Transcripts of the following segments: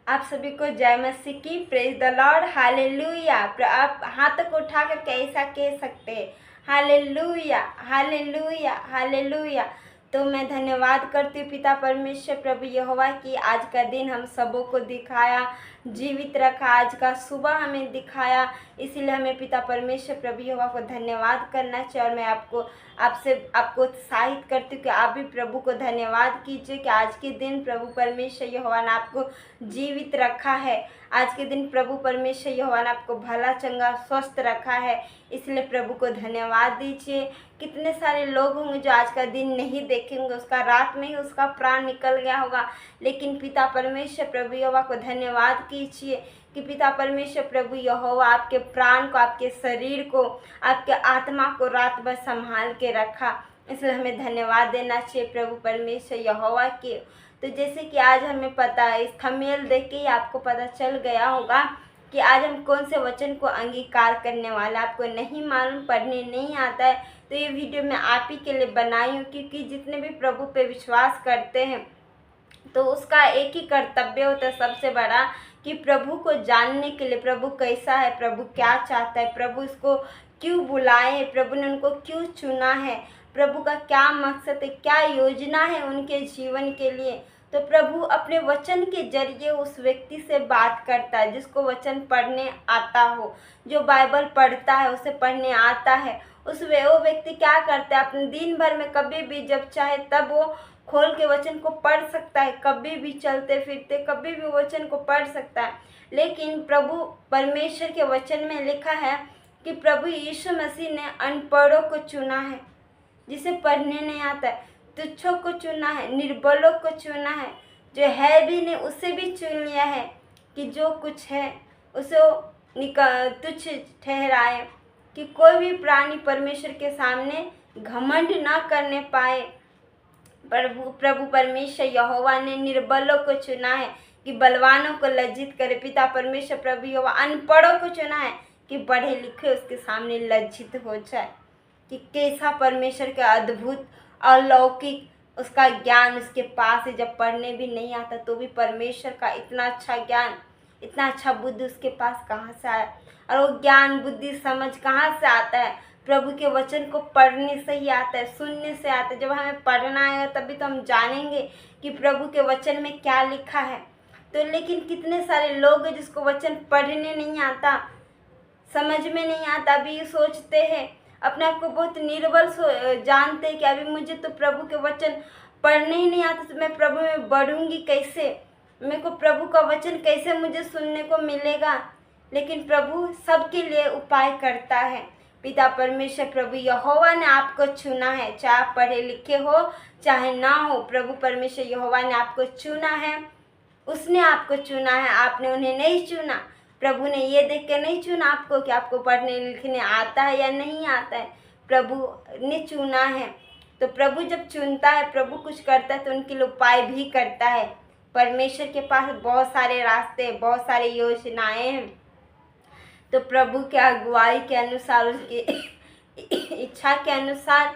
आप सभी को जय मसीह की। Praise the Lord, hallelujah. आप हाथ को उठाकर कैसा कह सकते हैं? Hallelujah, hallelujah, hallelujah. तो मैं धन्यवाद करती हूँ पिता परमेश्वर प्रभु यहोवा की आज का दिन हम सबों को दिखाया, जीवित रखा, आज का सुबह हमें दिखाया। इसीलिए हमें पिता परमेश्वर प्रभु यहोवा को धन्यवाद करना चाहिए। और मैं आपको उत्साहित करती हूँ कि आप भी प्रभु को धन्यवाद कीजिए कि आज के दिन प्रभु परमेश्वर यहोवा ने आपको जीवित रखा है। आज के दिन प्रभु परमेश्वर यहोवा ने आपको भला चंगा स्वस्थ रखा है, इसलिए प्रभु को धन्यवाद दीजिए। कितने सारे लोग होंगे जो आज का दिन नहीं देखेंगे, उसका रात में ही उसका प्राण निकल गया होगा, लेकिन पिता परमेश्वर प्रभु यहोवा को धन्यवाद कीजिए कि पिता परमेश्वर प्रभु यहोवा आपके प्राण को, आपके शरीर को, आपके आत्मा को रात भर संभाल के रखा। इसलिए हमें धन्यवाद देना चाहिए प्रभु परमेश्वर यहोवा के। तो जैसे कि आज हमें पता है, इस थंबनेल देख के ही आपको पता चल गया होगा कि आज हम कौन से वचन को अंगीकार करने वाला। आपको नहीं मालूम, पढ़ने नहीं आता है, तो ये वीडियो मैं आप ही के लिए बनाई हूँ, क्योंकि जितने भी प्रभु पे विश्वास करते हैं तो उसका एक ही कर्तव्य होता है सबसे बड़ा, कि प्रभु को जानने के लिए प्रभु कैसा है, प्रभु क्या चाहता है, प्रभु इसको क्यों बुलाए, प्रभु ने उनको क्यों चुना है, प्रभु का क्या मकसद है, क्या योजना है उनके जीवन के लिए। तो प्रभु अपने वचन के जरिए उस व्यक्ति से बात करता है जिसको वचन पढ़ने आता हो। जो बाइबल पढ़ता है, उसे पढ़ने आता है, वो व्यक्ति क्या करता है, अपने दिन भर में कभी भी जब चाहे तब वो खोल के वचन को पढ़ सकता है। कभी भी चलते फिरते कभी भी वचन को पढ़ सकता है। लेकिन प्रभु परमेश्वर के वचन में लिखा है कि प्रभु यीशु मसीह ने अनपढ़ों को चुना है, जिसे पढ़ने नहीं आता है, तुच्छों को चुना है, निर्बलों को चुना है, जो है भी नहीं उसे भी चुन लिया है कि जो कुछ है उसे तुच्छ ठहराए, कि कोई भी प्राणी परमेश्वर के सामने घमंड ना करने पाए। प्रभु परमेश्वर यहोवा ने निर्बलों को चुना है कि बलवानों को लज्जित करे। पिता परमेश्वर प्रभु यहोवा अनपढ़ों को चुना है कि पढ़े लिखे उसके सामने लज्जित हो जाए। कि कैसा परमेश्वर का अद्भुत अलौकिक उसका ज्ञान उसके पास है। जब पढ़ने भी नहीं आता तो भी परमेश्वर का इतना अच्छा ज्ञान, इतना अच्छा बुद्धि उसके पास कहाँ से आया। और वो ज्ञान बुद्धि समझ कहाँ से आता है? प्रभु के वचन को पढ़ने से ही आता है, सुनने से आता है। जब हमें पढ़ना आएगा तभी तो हम जानेंगे कि प्रभु के वचन में क्या लिखा है। तो लेकिन कितने सारे लोग हैं जिसको वचन पढ़ने नहीं आता, समझ में नहीं आता, अभी सोचते हैं, अपने आप को बहुत निर्बल जानते हैं कि अभी मुझे तो प्रभु के वचन पढ़ने ही नहीं आता, तो मैं प्रभु में बढ़ूंगी कैसे, मेरे को प्रभु का वचन कैसे मुझे सुनने को मिलेगा। लेकिन प्रभु सबके लिए उपाय करता है। पिता परमेश्वर प्रभु यहोवा ने आपको चुना है, चाहे आप पढ़े लिखे हो चाहे ना हो, प्रभु परमेश्वर यहोवा ने आपको चुना है। उसने आपको चुना है, आपने उन्हें नहीं चुना। प्रभु ने ये देख के नहीं चुना आपको कि आपको पढ़ने लिखने आता है या नहीं आता है, प्रभु ने चुना है। तो प्रभु जब चुनता है, प्रभु कुछ करता है तो उनके लिए उपाय भी करता है। परमेश्वर के पास बहुत सारे रास्ते, बहुत सारी योजनाएं हैं। तो प्रभु के अगुवाई के अनुसार, उसकी इच्छा के अनुसार,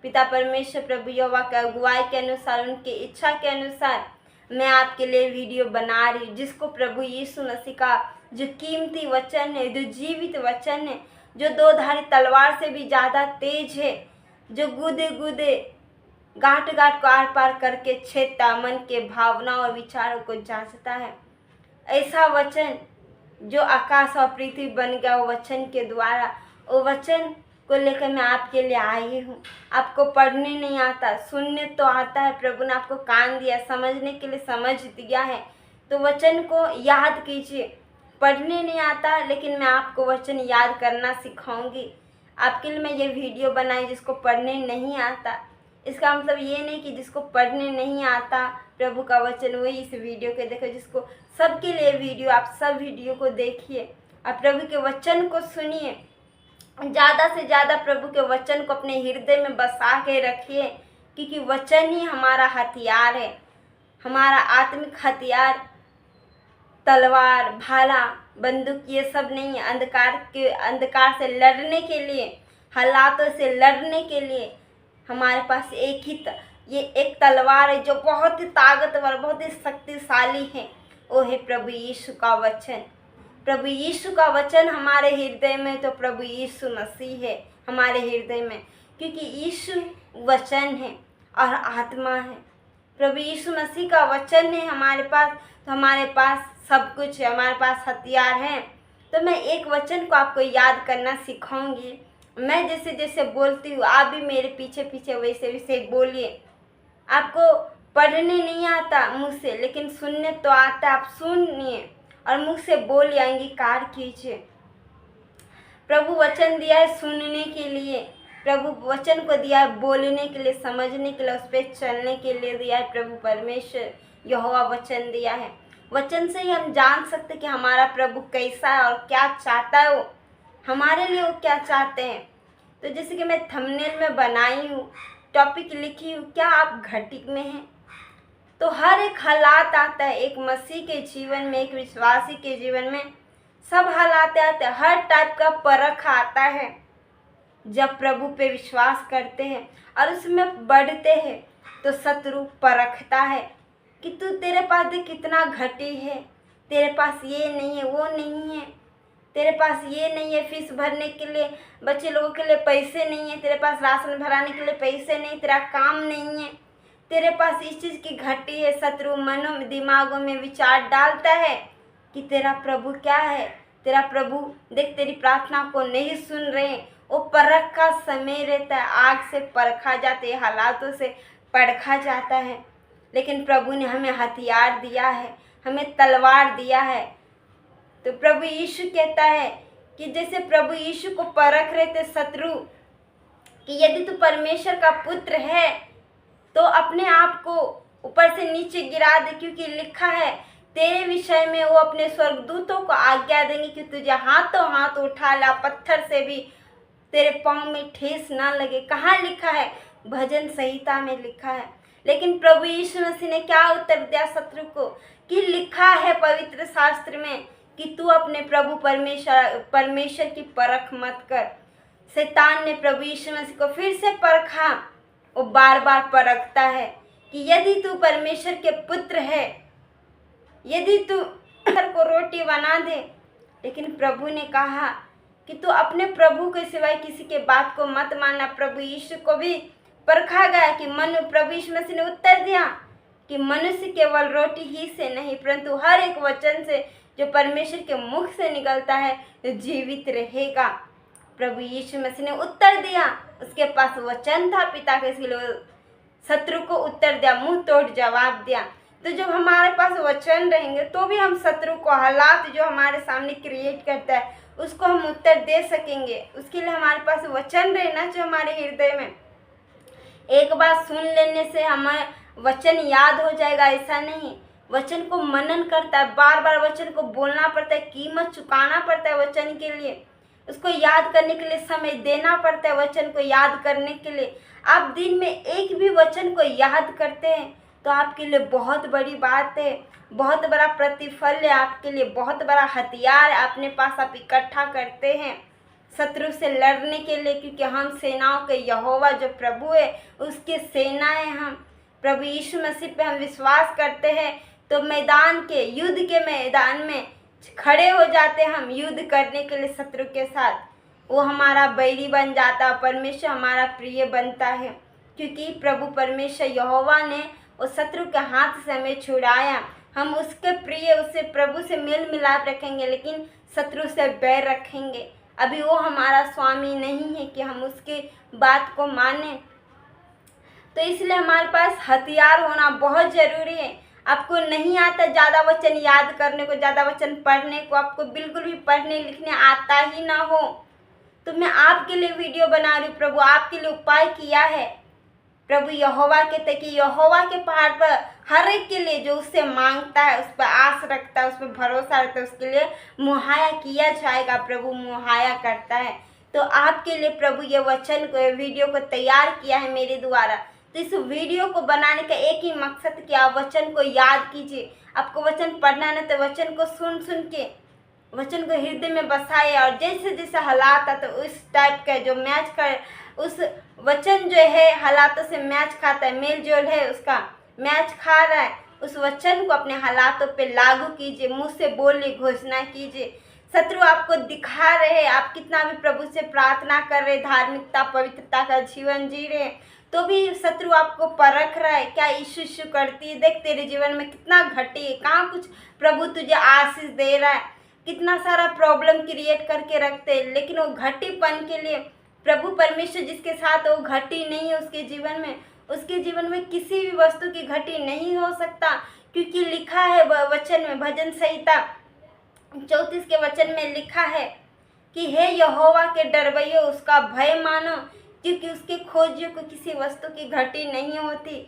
पिता परमेश्वर प्रभु यहोवा के अगुवाई के अनुसार, उनकी इच्छा के अनुसार मैं आपके लिए वीडियो बना रही हूँ, जिसको प्रभु यीशु मसीह का जो कीमती वचन है, जो जीवित वचन है, जो दो धारी तलवार से भी ज़्यादा तेज है, जो गूदे गूदे गांठ गांठ को आर पार करके छेदता, मन के भावनाओं और विचारों को जांचता है। ऐसा वचन जो आकाश और पृथ्वी बन गया, वो वचन के द्वारा, वो वचन को लेकर मैं आपके लिए आई हूँ। आपको पढ़ने नहीं आता, सुनने तो आता है, प्रभु ने आपको कान दिया, समझने के लिए समझ दिया है, तो वचन को याद कीजिए। पढ़ने नहीं आता, लेकिन मैं आपको वचन याद करना सिखाऊंगी। आपके लिए मैं ये वीडियो बनाई जिसको पढ़ने नहीं आता। इसका मतलब ये नहीं कि जिसको पढ़ने नहीं आता प्रभु का वचन वही इस वीडियो को देखो, जिसको सबके लिए वीडियो, आप सब वीडियो को देखिए और प्रभु के वचन को सुनिए। ज़्यादा से ज़्यादा प्रभु के वचन को अपने हृदय में बसा के रखिए, क्योंकि वचन ही हमारा हथियार है, हमारा आत्मिक हथियार। तलवार, भाला, बंदूक ये सब नहीं है। अंधकार से लड़ने के लिए, हालातों से लड़ने के लिए हमारे पास ये एक तलवार है जो बहुत ही ताकतवर, बहुत ही शक्तिशाली है। वो है प्रभु यीशु का वचन। प्रभु यीशु का वचन हमारे हृदय में, तो प्रभु यीशु मसीह है हमारे हृदय में, क्योंकि यीशु वचन है और आत्मा है। प्रभु यीशु मसीह का वचन है हमारे पास, तो हमारे पास सब कुछ है, हमारे पास हथियार हैं। तो मैं एक वचन को आपको याद करना सिखाऊंगी। मैं जैसे जैसे बोलती हूँ आप भी मेरे पीछे पीछे वैसे वैसे बोलिए। आपको पढ़ने नहीं आता मुँह से, लेकिन सुनने तो आता, आप सुनिए और मुँह से बोलिए, अंगीकार कीजिए। प्रभु वचन दिया है सुनने के लिए, प्रभु वचन को दिया है बोलने के लिए, समझने के लिए, उस पर चलने के लिए दिया है। प्रभु परमेश्वर यहोवा वचन दिया है। वचन से ही हम जान सकते कि हमारा प्रभु कैसा है और क्या चाहता है, वो हमारे लिए वो क्या चाहते हैं। तो जैसे कि मैं थंबनेल में बनाई हूँ, टॉपिक लिखी हूँ, क्या आप घटिक में हैं? तो हर एक हालात आता है एक मसीह के जीवन में, एक विश्वासी के जीवन में, सब हालात आते हैं, हर टाइप का परख आता है। जब प्रभु पे विश्वास करते हैं और उसमें बढ़ते हैं, तो शत्रु परखता है कि तू, तेरे पास देख कितना घटी है, तेरे पास ये नहीं है, वो नहीं है, तेरे पास ये नहीं है, फीस भरने के लिए बच्चे लोगों के लिए पैसे नहीं है, तेरे पास राशन भराने के लिए पैसे नहीं, तेरा काम नहीं है, तेरे पास इस चीज़ की घटी है। शत्रु मनों में, दिमागों में विचार डालता है कि तेरा प्रभु क्या है, तेरा प्रभु देख तेरी प्रार्थना को नहीं सुन रहे हैं। वो परख का समय रहता है, आग से परखा जाता है, हालातों से परखा जाता है। लेकिन प्रभु ने हमें हथियार दिया है, हमें तलवार दिया है। तो प्रभु यीशु कहता है कि जैसे प्रभु यीशु को परख रहे थे शत्रु कि यदि तू परमेश्वर का पुत्र है तो अपने आप को ऊपर से नीचे गिरा दे, क्योंकि लिखा है तेरे विषय में वो अपने स्वर्गदूतों को आज्ञा देंगे कि तुझे हाथों हाथ उठा ला, पत्थर से भी तेरे पाँव में ठेस ना लगे। कहाँ लिखा है? भजन संहिता में लिखा है। लेकिन प्रभु यीशु मसीह ने क्या उत्तर दिया शत्रु को कि लिखा है पवित्र शास्त्र में कि तू अपने प्रभु परमेश्वर की परख मत कर। शैतान ने प्रभु यीशु मसीह को फिर से परखा। वो बार बार परखता है कि यदि तू परमेश्वर के पुत्र है, यदि तू पत्थर को रोटी बना दे। लेकिन प्रभु ने कहा कि तू अपने प्रभु के सिवाय किसी के बात को मत मानना। प्रभु यीशु को भी परखा गया कि प्रभु यीशु मसीह ने उत्तर दिया कि मनुष्य केवल रोटी ही से नहीं, परंतु हर एक वचन से जो परमेश्वर के मुख से निकलता है तो जीवित रहेगा। प्रभु यीशु मसीह ने उत्तर दिया, उसके पास वचन था पिता के, इसलिए शत्रु को उत्तर दिया, मुंह तोड़ जवाब दिया। तो जब हमारे पास वचन रहेंगे तो भी हम शत्रु को, हालात जो हमारे सामने क्रिएट करता है, उसको हम उत्तर दे सकेंगे। उसके लिए हमारे पास वचन रहना चाहिए हमारे हृदय में। एक बात सुन लेने से हमें वचन याद हो जाएगा, ऐसा नहीं। वचन को मनन करता है, बार बार वचन को बोलना पड़ता है, कीमत चुकाना पड़ता है वचन के लिए, उसको याद करने के लिए समय देना पड़ता है। वचन को याद करने के लिए आप दिन में एक भी वचन को याद करते हैं तो आपके लिए बहुत बड़ी बात है, बहुत बड़ा प्रतिफल है आपके लिए, बहुत बड़ा हथियार अपने पास आप इकट्ठा करते हैं शत्रु से लड़ने के लिए। क्योंकि हम सेनाओं के यहोवा जो प्रभु है उसके सेना है। हम प्रभु यीशु मसीह पे हम विश्वास करते हैं तो मैदान के, युद्ध के मैदान में खड़े हो जाते हैं हम युद्ध करने के लिए शत्रु के साथ। वो हमारा बैरी बन जाता है, परमेश्वर हमारा प्रिय बनता है। क्योंकि प्रभु परमेश्वर यहोवा ने उस शत्रु के हाथ से हमें छुड़ाया। हम उसके प्रिय, उससे प्रभु से मेल मिलाप रखेंगे, लेकिन शत्रु से बैर रखेंगे। अभी वो हमारा स्वामी नहीं है कि हम उसकी बात को माने। तो इसलिए हमारे पास हथियार होना बहुत ज़रूरी है। आपको नहीं आता ज़्यादा वचन याद करने को, ज़्यादा वचन पढ़ने को, आपको बिल्कुल भी पढ़ने लिखने आता ही ना हो, तो मैं आपके लिए वीडियो बना रही हूँ। प्रभु आपके लिए उपाय किया है। प्रभु यहोवा कहते कि यहोवा के पहाड़ पर हर एक के लिए जो उससे मांगता है, उस पर आस रखता है, उस पर भरोसा रखता है, उसके लिए मुहैया किया जाएगा। प्रभु मुहैया करता है। तो आपके लिए प्रभु ये वचन को, वीडियो को तैयार किया है मेरे द्वारा। तो इस वीडियो को बनाने का एक ही मकसद कि आप वचन को याद कीजिए। आपको वचन पढ़ना है तो वचन को सुन सुन के वचन को हृदय में बसाए, और जैसे जैसे हालात आता है उस टाइप का जो मैच कर, उस वचन जो है हालातों से मैच खाता है, मेल जोल है, उसका मैच खा रहा है, उस वचन को अपने हालातों पे लागू कीजिए, मुँह से बोलिए, घोषणा कीजिए। शत्रु आपको दिखा रहे, आप कितना भी प्रभु से प्रार्थना कर रहे, धार्मिकता पवित्रता का जीवन जी रहे, तो भी शत्रु आपको परख रहा है। क्या यीशु करती है, देख तेरे जीवन में कितना घटी है, कहाँ कुछ प्रभु तुझे आशीष दे रहा है। कितना सारा प्रॉब्लम क्रिएट करके रखते हैं, लेकिन वो घटीपन के लिए प्रभु परमेश्वर जिसके साथ वो घटी नहीं है उसके जीवन में किसी भी वस्तु की घटी नहीं हो सकता, क्योंकि लिखा है वचन में, भजन संहिता 34 के वचन में लिखा है कि हे यहोवा के डरवैयो उसका भय मानो, क्योंकि उसके खोजियों को किसी वस्तु की घटी नहीं होती।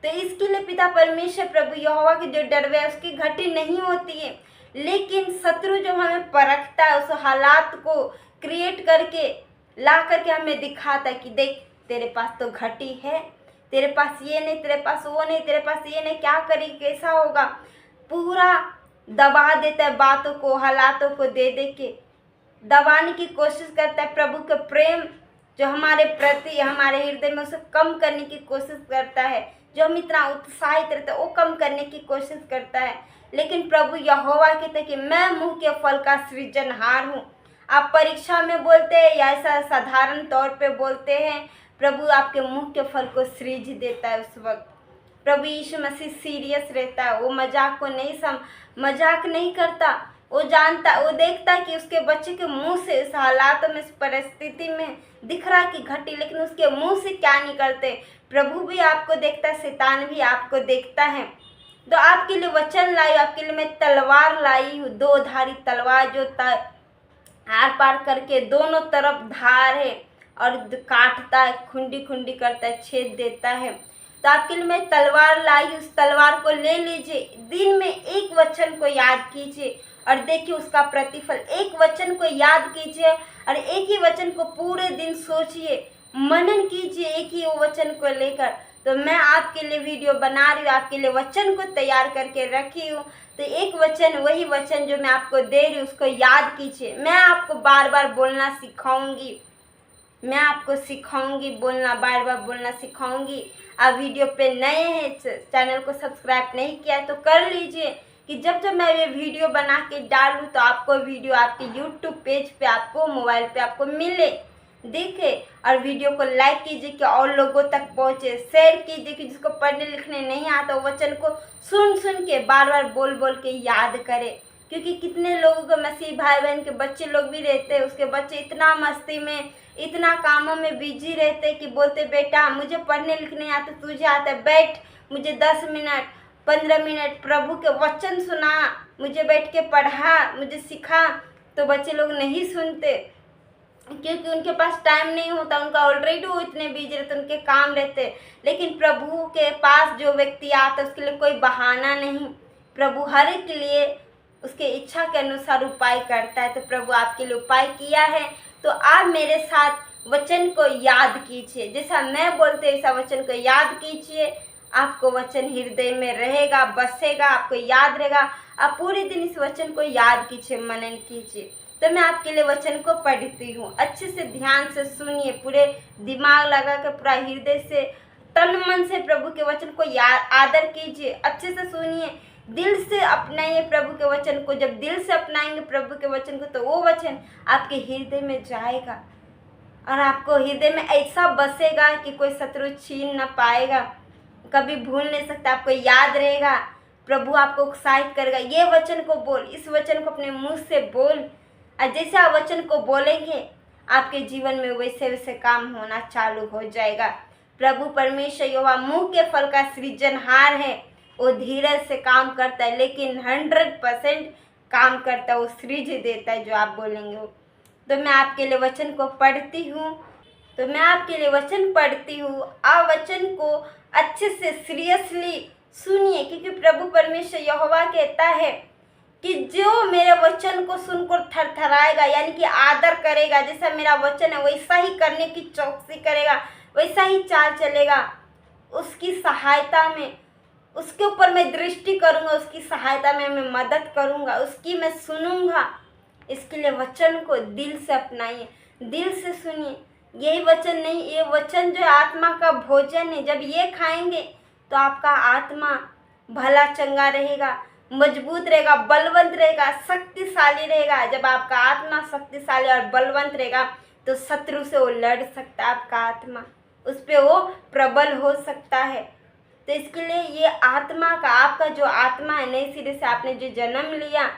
तो इसके लिए पिता परमेश्वर प्रभु यहोवा के जो डरवे उसकी घटी नहीं होती है। लेकिन शत्रु जो हमें परखता है, उस हालात को क्रिएट करके ला करके हमें दिखाता है कि देख तेरे पास तो घटी है, तेरे पास ये नहीं, तेरे पास वो नहीं, तेरे पास ये नहीं, क्या करी, कैसा होगा। पूरा दबा देता है बातों को, हालातों को दे दे के दबाने की कोशिश करता है। प्रभु का प्रेम जो हमारे प्रति हमारे हृदय में उसे कम करने की कोशिश करता है, जो हम इतना उत्साहित रहते हैं वो कम करने की कोशिश करता है। लेकिन प्रभु यहोवा कहते हैं कि मैं मुँह के फल का सृजनहार हूँ। आप परीक्षा में बोलते हैं या ऐसा साधारण तौर पे बोलते हैं, प्रभु आपके मुंह के फल को सृज देता है। उस वक्त प्रभु यीशु मसीह सीरियस रहता है, वो मजाक नहीं करता। वो जानता, वो देखता कि उसके बच्चे के मुंह से इस हालातों में, इस परिस्थिति में दिख रहा कि घटी, लेकिन उसके मुंह से क्या निकलते। प्रभु भी आपको देखता है, शैतान भी आपको देखता है। तो आपके लिए वचन लाई, आपके लिए मैं तलवार लाई हूँ, दो धारी तलवार जो आर पार करके दोनों तरफ धार है और काटता है, खुंडी खुंडी करता है, छेद देता है। तो आपके लिए मैं तलवार लाई, उस तलवार को ले लीजिए, दिन में एक वचन को याद कीजिए और देखिए उसका प्रतिफल। एक वचन को याद कीजिए और एक ही वचन को पूरे दिन सोचिए, मनन कीजिए एक ही वचन को लेकर। तो मैं आपके लिए वीडियो बना रही हूँ, आपके लिए वचन को तैयार करके रखी हूँ। तो एक वचन, वही वचन जो मैं आपको दे रही हूँ उसको याद कीजिए। मैं आपको बार बार बोलना सिखाऊंगी, मैं आपको सिखाऊंगी बोलना, बार बार बोलना सिखाऊंगी। आप वीडियो पे नए हैं, चैनल को सब्सक्राइब नहीं किया तो कर लीजिए, कि जब जब मैं ये वीडियो बना के डालूँ तो आपको वीडियो आपके यूट्यूब पेज पे, आपको मोबाइल पे आपको मिले, देखे। और वीडियो को लाइक कीजिए कि और लोगों तक पहुँचे, शेयर कीजिए कि जिसको पढ़ने लिखने नहीं आता वो वचन को सुन के बार बार बोल के याद करे। क्योंकि कितने लोगों को मसीह भाई बहन के बच्चे लोग भी रहते हैं, उसके बच्चे इतना मस्ती में, इतना कामों में बिजी रहते कि बोलते बेटा मुझे पढ़ने लिखने आता, तुझे आता है, बैठ मुझे 10 मिनट 15 मिनट प्रभु के वचन सुना, मुझे बैठ के पढ़ा, मुझे सिखा। तो बच्चे लोग नहीं सुनते, क्योंकि उनके पास टाइम नहीं होता, उनका ऑलरेडी वो इतने बिजी रहते, उनके काम रहते। लेकिन प्रभु के पास जो व्यक्ति आता है उसके लिए कोई बहाना नहीं, प्रभु हर एक के लिए उसके इच्छा के अनुसार उपाय करता है। तो प्रभु आपके लिए उपाय किया है, तो आप मेरे साथ वचन को याद कीजिए, जैसा मैं बोलते वैसा वचन को याद कीजिए। आपको वचन हृदय में रहेगा, बसेगा, आपको याद रहेगा। आप पूरे दिन इस वचन को याद कीजिए, मनन कीजिए। तो मैं आपके लिए वचन को पढ़ती हूँ, अच्छे से ध्यान से सुनिए, पूरे दिमाग लगा कर, पूरा हृदय से, तन मन से प्रभु के वचन को आदर कीजिए, अच्छे से सुनिए, दिल से अपनाइए प्रभु के वचन को। जब दिल से अपनाएंगे प्रभु के वचन को तो वो वचन आपके हृदय में जाएगा और आपको हृदय में ऐसा बसेगा कि कोई शत्रु छीन न पाएगा, कभी भूल नहीं सकता, आपको याद रहेगा। प्रभु आपको उत्साहित करेगा, ये वचन को बोल, इस वचन को अपने मुंह से बोल। और जैसे आप वचन को बोलेंगे आपके जीवन में वैसे वैसे काम होना चालू हो जाएगा। प्रभु परमेश्वर यहोवा मुंह के फल का सृजनहार है, वो धीरज से काम करता है लेकिन 100% काम करता है, वो सृज देता है जो आप बोलेंगे वो। तो मैं आपके लिए वचन को पढ़ती हूँ, आप वचन को अच्छे से सीरियसली सुनिए, क्योंकि प्रभु परमेश्वर यहोवा कहता है कि जो मेरे वचन को सुनकर थरथराएगा, यानी कि आदर करेगा, जैसा मेरा वचन है वैसा ही करने की चौकसी करेगा, वैसा ही चाल चलेगा, उसकी सहायता में, उसके ऊपर मैं दृष्टि करूँगा, उसकी सहायता में मैं मदद करूँगा, उसकी मैं सुनूँगा। इसके लिए वचन को दिल से अपनाइए, दिल से सुनिए। यही वचन नहीं, ये वचन जो आत्मा का भोजन है, जब ये खाएंगे तो आपका आत्मा भला चंगा रहेगा, मजबूत रहेगा, बलवंत रहेगा, शक्तिशाली रहेगा। जब आपका आत्मा शक्तिशाली और बलवंत रहेगा तो शत्रु से वो लड़ सकता है, आपका आत्मा उस पर वो प्रबल हो सकता है। तो इसके लिए ये आत्मा का, आपका जो आत्मा है, नए सिरे से आपने जो जन्म लिया,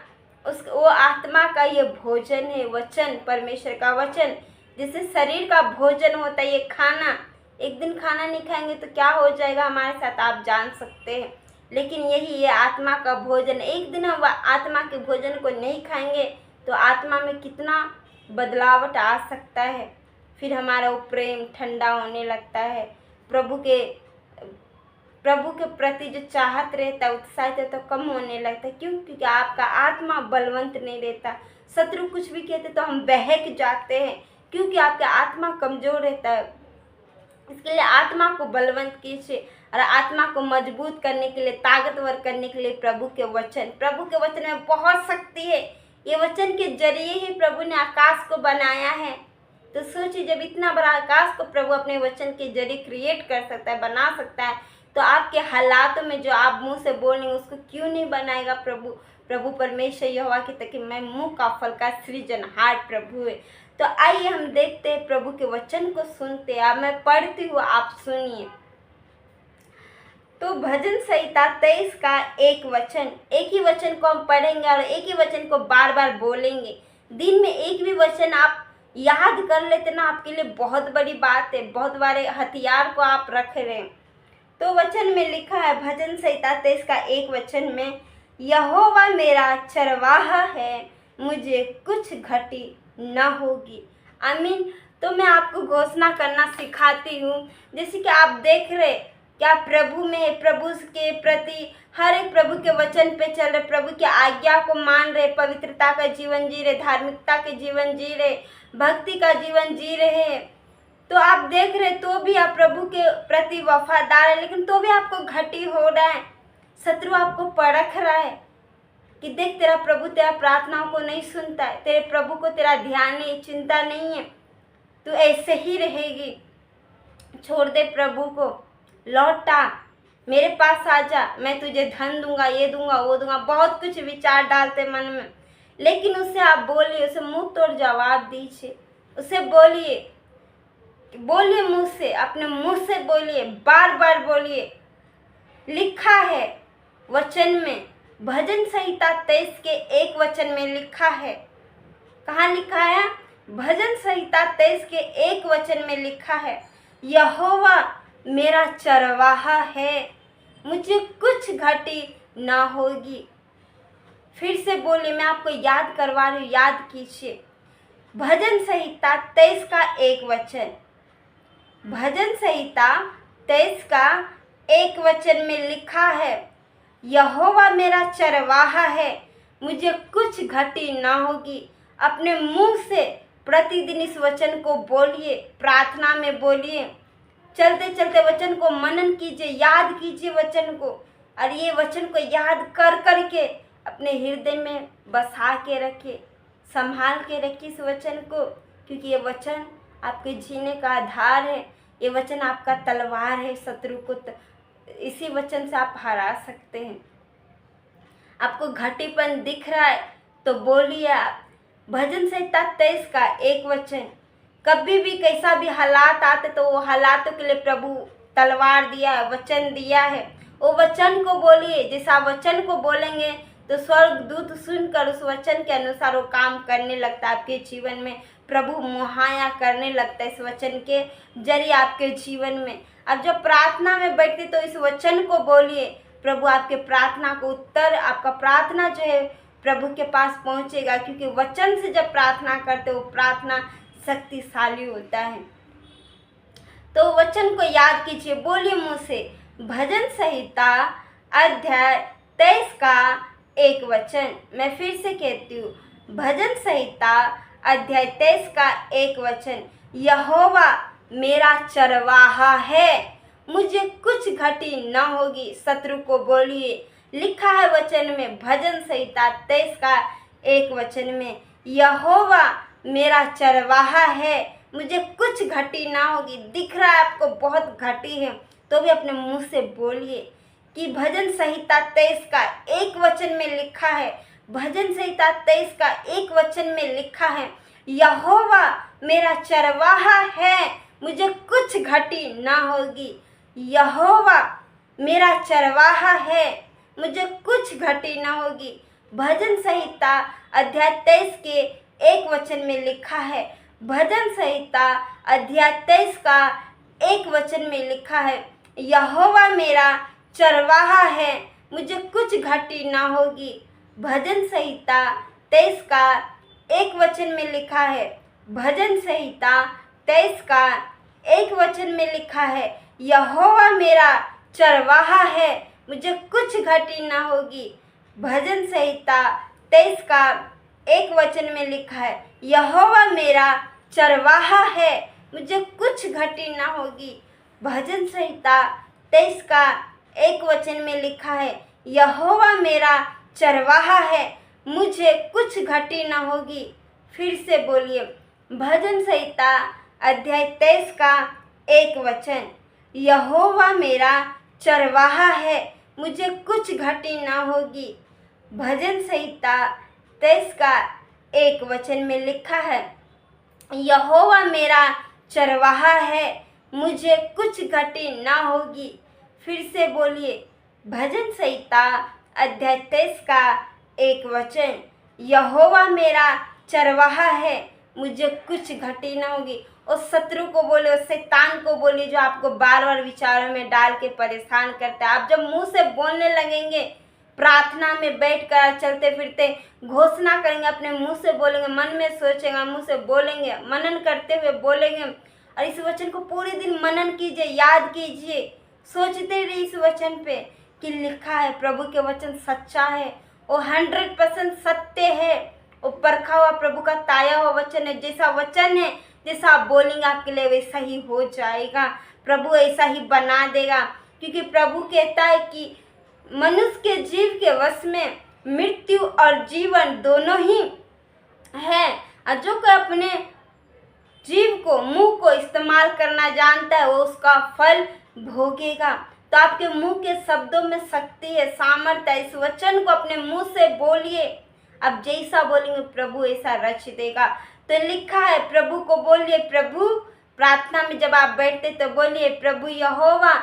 उस वो आत्मा का ये भोजन है, वचन, परमेश्वर का वचन। जैसे शरीर का भोजन होता है ये खाना, एक दिन खाना नहीं खाएंगे तो क्या हो जाएगा हमारे साथ, आप जान सकते हैं। लेकिन यही ये आत्मा का भोजन, एक दिन हम आत्मा के भोजन को नहीं खाएंगे तो आत्मा में कितना बदलावट आ सकता है। फिर हमारा वो प्रेम ठंडा होने लगता है, प्रभु के प्रति जो चाहत रहता है, उत्साहित रहता है, कम होने लगता है। क्यों? क्योंकि आपका आत्मा बलवंत नहीं रहता। शत्रु कुछ भी कहते तो हम बहक जाते हैं, क्योंकि आपका आत्मा कमज़ोर रहता है। इसके लिए आत्मा को बलवंत कीजिए और आत्मा को मजबूत करने के लिए, ताकतवर करने के लिए प्रभु के वचन में बहुत शक्ति है। ये वचन के जरिए ही प्रभु ने आकाश को बनाया है। तो सोचिए, जब इतना बड़ा आकाश को प्रभु अपने वचन के जरिए क्रिएट कर सकता है, बना सकता है, तो आपके हालातों में जो आप मुंह से बोलेंगे उसको क्यों नहीं बनाएगा प्रभु परमेश्वर यहोवा की, ताकि मैं मुंह का फल का सृजनहार प्रभु है। तो आइए हम देखते हैं प्रभु के वचन को सुनते हैं। अब मैं पढ़ती हूँ, आप सुनिए। तो भजन संहिता 23 का एक ही वचन को हम पढ़ेंगे और एक ही वचन को बार बार बोलेंगे। दिन में एक भी वचन आप याद कर लेते ना, आपके लिए बहुत बड़ी बात है, बहुत बड़े हथियार को आप रख रहे हैं। तो वचन में लिखा है, भजन संहिता 23 का एक वचन में, यहोवा मेरा चरवाहा है, मुझे कुछ घटी न होगी। आमीन। तो मैं आपको घोषणा करना सिखाती हूँ। जैसे कि आप देख रहे क्या प्रभु में, प्रभु के प्रति हर एक प्रभु के वचन पे चल रहे, प्रभु की आज्ञा को मान रहे, पवित्रता का जीवन जी रहे, धार्मिकता के जीवन जी रहे, भक्ति का जीवन जी रहे। तो आप देख रहे तो भी आप प्रभु के प्रति वफादार है, लेकिन तो भी आपको घटी हो रहा है। शत्रु आपको परख रहा है कि देख, तेरा प्रभु तेरा प्रार्थनाओं को नहीं सुनता है, तेरे प्रभु को तेरा ध्यान नहीं, चिंता नहीं है, तू ऐसे ही रहेगी। छोड़ दे प्रभु को, लौटा, मेरे पास आ जा, मैं तुझे धन दूंगा, ये दूंगा, वो दूंगा, बहुत कुछ विचार डालते मन में। लेकिन उससे आप बोलिए, उसे मुंह तोड़ जवाब दीजिए, उसे बोलिए मुंह से, अपने मुंह से बोलिए, बार बार बोलिए। लिखा है वचन में, भजन संहिता 23 के एक वचन में लिखा है। कहाँ लिखा है? भजन संहिता 23 के एक वचन में लिखा है, यहोवा मेरा चरवाहा है, मुझे कुछ घटी ना होगी। फिर से बोलिए, मैं आपको याद करवा रही हूँ, याद कीजिए। भजन संहिता 23 का एक वचन, भजन संहिता 23 का एक वचन में लिखा है, यहोवा मेरा चरवाहा है, मुझे कुछ घटी ना होगी। अपने मुंह से प्रतिदिन इस वचन को बोलिए, प्रार्थना में बोलिए, चलते चलते वचन को मनन कीजिए, याद कीजिए वचन को, और ये वचन को याद कर करके अपने हृदय में बसा के रखिए, संभाल के रखिए इस वचन को, क्योंकि ये वचन आपके जीने का आधार है। ये वचन आपका तलवार है, शत्रु को इसी वचन से आप हरा सकते हैं। आपको घटीपन दिख रहा है तो बोलिए आप, भजन संहिता 23 का एक वचन। कभी भी कैसा भी हालात आते तो वो हालातों के लिए प्रभु तलवार दिया है, वचन दिया है, वो वचन को बोलिए। जैसा वचन को बोलेंगे तो स्वर्गदूत सुनकर उस वचन के अनुसार वो काम करने लगता है आपके जीवन में। प्रभु मुहैया करने लगता है इस वचन के जरिए आपके जीवन में। अब जब प्रार्थना में बैठते तो इस वचन को बोलिए, प्रभु आपके प्रार्थना को उत्तर, आपका प्रार्थना जो है प्रभु के पास पहुंचेगा, क्योंकि वचन से जब प्रार्थना करते हो प्रार्थना शक्तिशाली होता है। तो वचन को याद कीजिए, बोलिए मुँह से, भजन संहिता अध्याय 23 का एक वचन। मैं फिर से कहती हूँ, भजन संहिता अध्याय 23 का एक वचन, यहोवा मेरा चरवाहा है, मुझे कुछ घटी न होगी। शत्रु को बोलिए, लिखा है वचन में, भजन संहिता 23 का एक वचन में, यहोवा मेरा चरवाहा है, मुझे कुछ घटी ना होगी। दिख रहा है आपको बहुत घटी है, तो भी अपने मुंह से बोलिए कि भजन संहिता 23 का 1 वचन में लिखा है, भजन संहिता 23 का 1 वचन में लिखा है, यहोवा मेरा चरवाहा है, मुझे कुछ घटी ना होगी। यहोवा मेरा चरवाहा है, मुझे कुछ घटी ना होगी। भजन संहिता अध्याय 23 के 1 वचन में लिखा है, भजन संहिता अध्याय 23 का 1 वचन में लिखा है, यहोवा मेरा चरवाहा है, मुझे कुछ घटी ना होगी। भजन संहिता 23 का 1 वचन में लिखा है, भजन संहिता 23 का 1 वचन में लिखा है, यहोवा मेरा चरवाहा है, मुझे कुछ घटी ना होगी। भजन संहिता 23 का 1 वचन में लिखा है, यहोवा मेरा चरवाहा है, मुझे कुछ घटी ना होगी। भजन संहिता 23 का 1 वचन में लिखा है, यहोवा मेरा चरवाहा है, मुझे कुछ घटी ना होगी। फिर से बोलिए, भजन संहिता अध्याय 23 का 1 वचन, यहोवा मेरा चरवाहा है, मुझे कुछ घटी ना होगी। भजन संहिता 23 का 1 वचन में लिखा है, यहोवा मेरा चरवाहा है, मुझे कुछ घटी ना होगी। फिर से बोलिए, भजन संहिता अध्याय 23 का 1 वचन, यहोवा मेरा चरवाहा है, मुझे कुछ घटी ना होगी। उस शत्रु को बोले, उस शैतान को बोले जो आपको बार बार विचारों में डाल के परेशान करता है। आप जब मुंह से बोलने लगेंगे, प्रार्थना में बैठकर चलते फिरते घोषणा करेंगे, अपने मुंह से बोलेंगे, मन में सोचेंगे, मुंह से बोलेंगे, मनन करते हुए बोलेंगे। और इस वचन को पूरे दिन मनन कीजिए, याद कीजिए, सोचते रहिए इस वचन पे कि लिखा है प्रभु के वचन सच्चा है, वो 100% सत्य है, वो परखा हुआ प्रभु का ताया हुआ वचन है। जैसा वचन है, जैसा आप बोलेंगे आपके लिए वैसा ही हो जाएगा, प्रभु ऐसा ही बना देगा। क्योंकि प्रभु कहता है कि मनुष्य के जीव के वश में मृत्यु और जीवन दोनों ही है, और जो कोई अपने जीव को, मुंह को इस्तेमाल करना जानता है, वो उसका फल भोगेगा। तो आपके मुंह के शब्दों में शक्ति है, सामर्थ्य है। इस वचन को अपने मुंह से बोलिए, आप जैसा बोलेंगे प्रभु ऐसा रच देगा। तो लिखा है, प्रभु को बोलिए, प्रभु प्रार्थना में जब आप बैठते तो बोलिए, प्रभु यहोवा,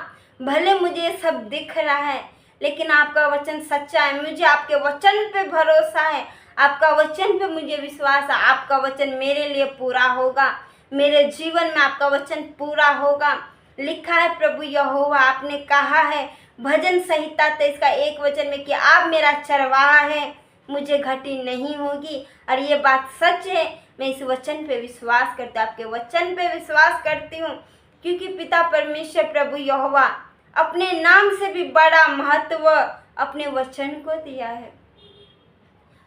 भले मुझे ये सब दिख रहा है लेकिन आपका वचन सच्चा है, मुझे आपके वचन पे भरोसा है, आपका वचन पे मुझे विश्वास है, आपका वचन मेरे लिए पूरा होगा, मेरे जीवन में आपका वचन पूरा होगा। लिखा है प्रभु यहोवा, आपने कहा है भजन संहिता 23 का 1 वचन में कि आप मेरा चरवाहा है, मुझे घटी नहीं होगी। और ये बात सच है, मैं इस वचन पे विश्वास करती हूँ, आपके वचन पे विश्वास करती हूँ, क्योंकि पिता परमेश्वर प्रभु यहोवा अपने नाम से भी बड़ा महत्व अपने वचन को दिया है।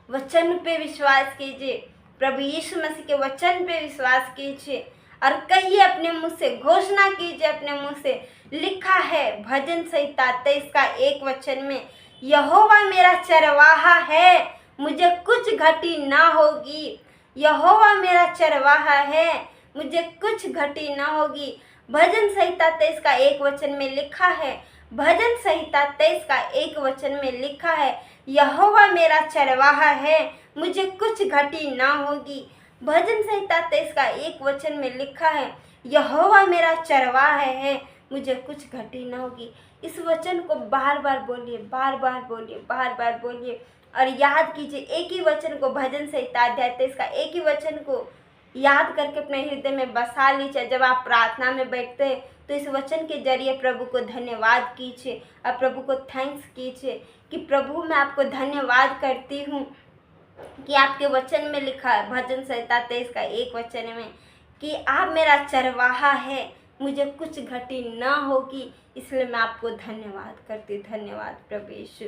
वचन पे विश्वास कीजिए, प्रभु यीशु मसीह के वचन पे विश्वास कीजिए और कहिए अपने मुंह से, घोषणा कीजिए अपने मुंह से। लिखा है भजन संहिता 23 का 1 वचन में, यहोवा मेरा चरवाहा है, मुझे कुछ घटी ना होगी। यहोवा मेरा चरवाहा है, मुझे कुछ घटी ना होगी। भजन संहिता 23 का 1 वचन में लिखा है, भजन संहिता 23 का 1 वचन में लिखा है, यहोवा मेरा चरवाहा है, मुझे कुछ घटी ना होगी। भजन संहिता 23 का 1 वचन में लिखा है, यहोवा मेरा चरवाहा है, मुझे कुछ घटी ना होगी। इस वचन को बार बार बोलिए, बार बार बोलिए, बार बार बोलिए और याद कीजिए। एक ही वचन को, भजन संहिता अध्याय 23 का एक ही वचन को याद करके अपने हृदय में बसा लीजिए। जब आप प्रार्थना में बैठते हैं तो इस वचन के जरिए प्रभु को धन्यवाद कीजिए और प्रभु को थैंक्स कीजिए कि प्रभु मैं आपको धन्यवाद करती हूँ कि आपके वचन में लिखा है, भजन संहिता 23 का 1 वचन में, कि आप मेरा चरवाहा है, मुझे कुछ घटी ना होगी। इसलिए मैं आपको धन्यवाद करती हूँ। धन्यवाद प्रभु यीशु।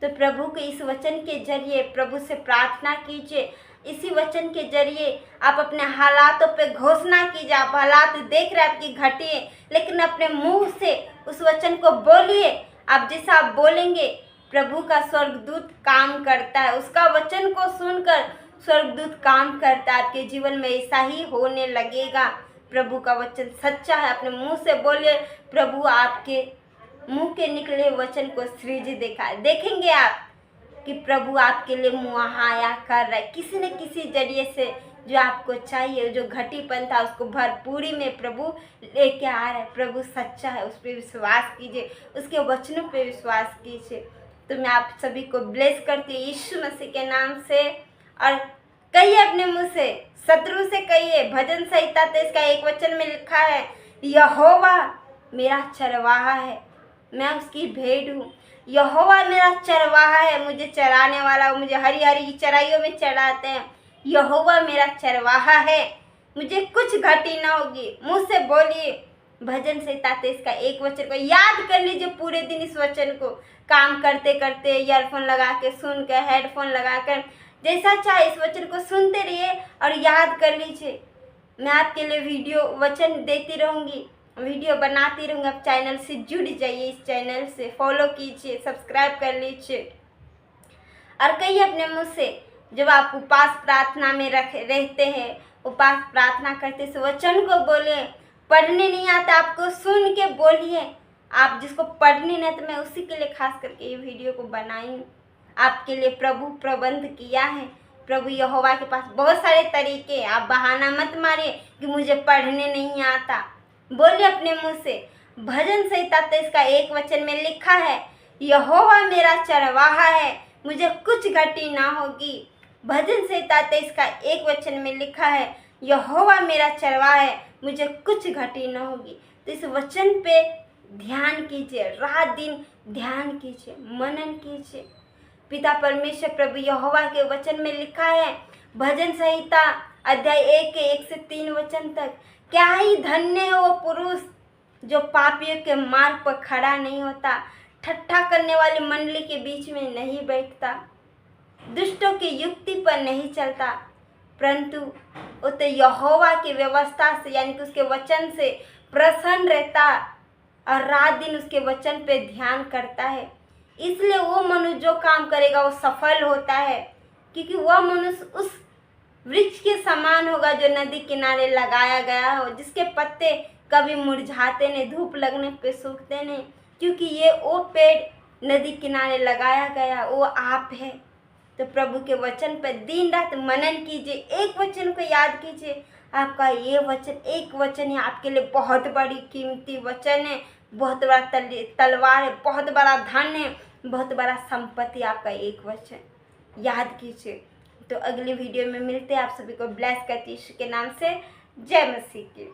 तो प्रभु के इस वचन के जरिए प्रभु से प्रार्थना कीजिए। इसी वचन के जरिए आप अपने हालातों पे घोषणा कीजिए। आप हालात देख रहे हैं आपकी घटी है, लेकिन अपने मुंह से उस वचन को बोलिए। आप जैसा आप बोलेंगे प्रभु का स्वर्गदूत काम करता है, उसका वचन को सुनकर स्वर्गदूत काम करता है। आपके जीवन में ऐसा ही होने लगेगा। प्रभु का वचन सच्चा है। अपने मुंह से बोलिए, प्रभु आपके मुंह के निकले वचन को सृज देखा। देखेंगे आप कि प्रभु आपके लिए मुहैया कर रहा है किसी न किसी जरिए से। जो आपको चाहिए, जो घटीपन था उसको भरपूरी में प्रभु लेके आ रहा है। प्रभु सच्चा है, उस पर विश्वास कीजिए, उसके वचनों पे विश्वास कीजिए। तो मैं आप सभी को ब्लेस करती हूँ यीशु मसीह के नाम से। और कहिए अपने मुंह से, शत्रु से कहिए, भजन संहिता 23 का 1 वचन में लिखा है, यहोवा मेरा चरवाहा है, मैं उसकी भेड़ हूँ। यहोवा मेरा चरवाहा है, मुझे चराने वाला, मुझे हरी हरी चराइयों में चराते हैं। यहोवा मेरा चरवाहा है, मुझे कुछ घटी ना होगी। मुँह से बोलिए भजन संहिता 23 का 1 वचन को याद कर लीजिए पूरे दिन। इस वचन को काम करते करते ईयरफोन लगा के, सुन कर, हेडफोन लगा कर, जैसा चाहे इस वचन को सुनते रहिए और याद कर लीजिए। मैं आपके लिए वीडियो वचन देती रहूँगी, वीडियो बनाती रहूँगी। आप चैनल से जुड़ जाइए, इस चैनल से फॉलो कीजिए, सब्सक्राइब कर लीजिए। और कहिए अपने मुँह से, जब आप उपवास प्रार्थना में रहते हैं, उपवास प्रार्थना करते इस वचन को बोलिए। पढ़ने नहीं आता आपको, सुन के बोलिए। आप जिसको पढ़ने नहीं, तो मैं उसी के लिए खास करके ये वीडियो को बनाई हूँ। आपके लिए प्रभु प्रबंध किया है। प्रभु यहोवा के पास बहुत सारे तरीके। आप बहाना मत मारिए कि मुझे पढ़ने नहीं आता। बोलिए अपने मुंह से, भजन संहिता 23 का 1 वचन में लिखा है, यहोवा मेरा चरवाहा है, मुझे कुछ घटी ना होगी। भजन संहिता 23 का 1 वचन में लिखा है, यहोवा मेरा चरवाहा है, मुझे कुछ घटी ना होगी। तो इस वचन पे ध्यान कीजिए, रात दिन ध्यान कीजिए, मनन कीजिए। पिता परमेश्वर प्रभु यहोवा के वचन में लिखा है, भजन संहिता अध्याय 1 के 1 से 3 वचन तक, क्या ही धन्य है वो पुरुष जो पापियों के मार्ग पर खड़ा नहीं होता, ठट्ठा करने वाली मंडली के बीच में नहीं बैठता, दुष्टों की युक्ति पर नहीं चलता, परंतु वो तो यहोवा की व्यवस्था से यानी कि उसके वचन से प्रसन्न रहता और रात दिन उसके वचन पे ध्यान करता है। इसलिए वो मनुष्य जो काम करेगा वो सफल होता है, क्योंकि वह मनुष्य उस वृक्ष के समान होगा जो नदी किनारे लगाया गया हो, जिसके पत्ते कभी मुरझाते नहीं, धूप लगने पे सूखते नहीं, क्योंकि ये वो पेड़ नदी किनारे लगाया गया वो आप है। तो प्रभु के वचन पर दिन रात मनन कीजिए, एक वचन को याद कीजिए। आपका ये वचन, एक वचन है, आपके लिए बहुत बड़ी कीमती वचन है, बहुत बड़ा तलवार है, बहुत बड़ा धन है, बहुत बड़ा संपत्ति। आपका एक वचन याद कीजिए। तो अगली वीडियो में मिलते हैं। आप सभी को ब्लेस करती यीशु के नाम से। जय मसीह की।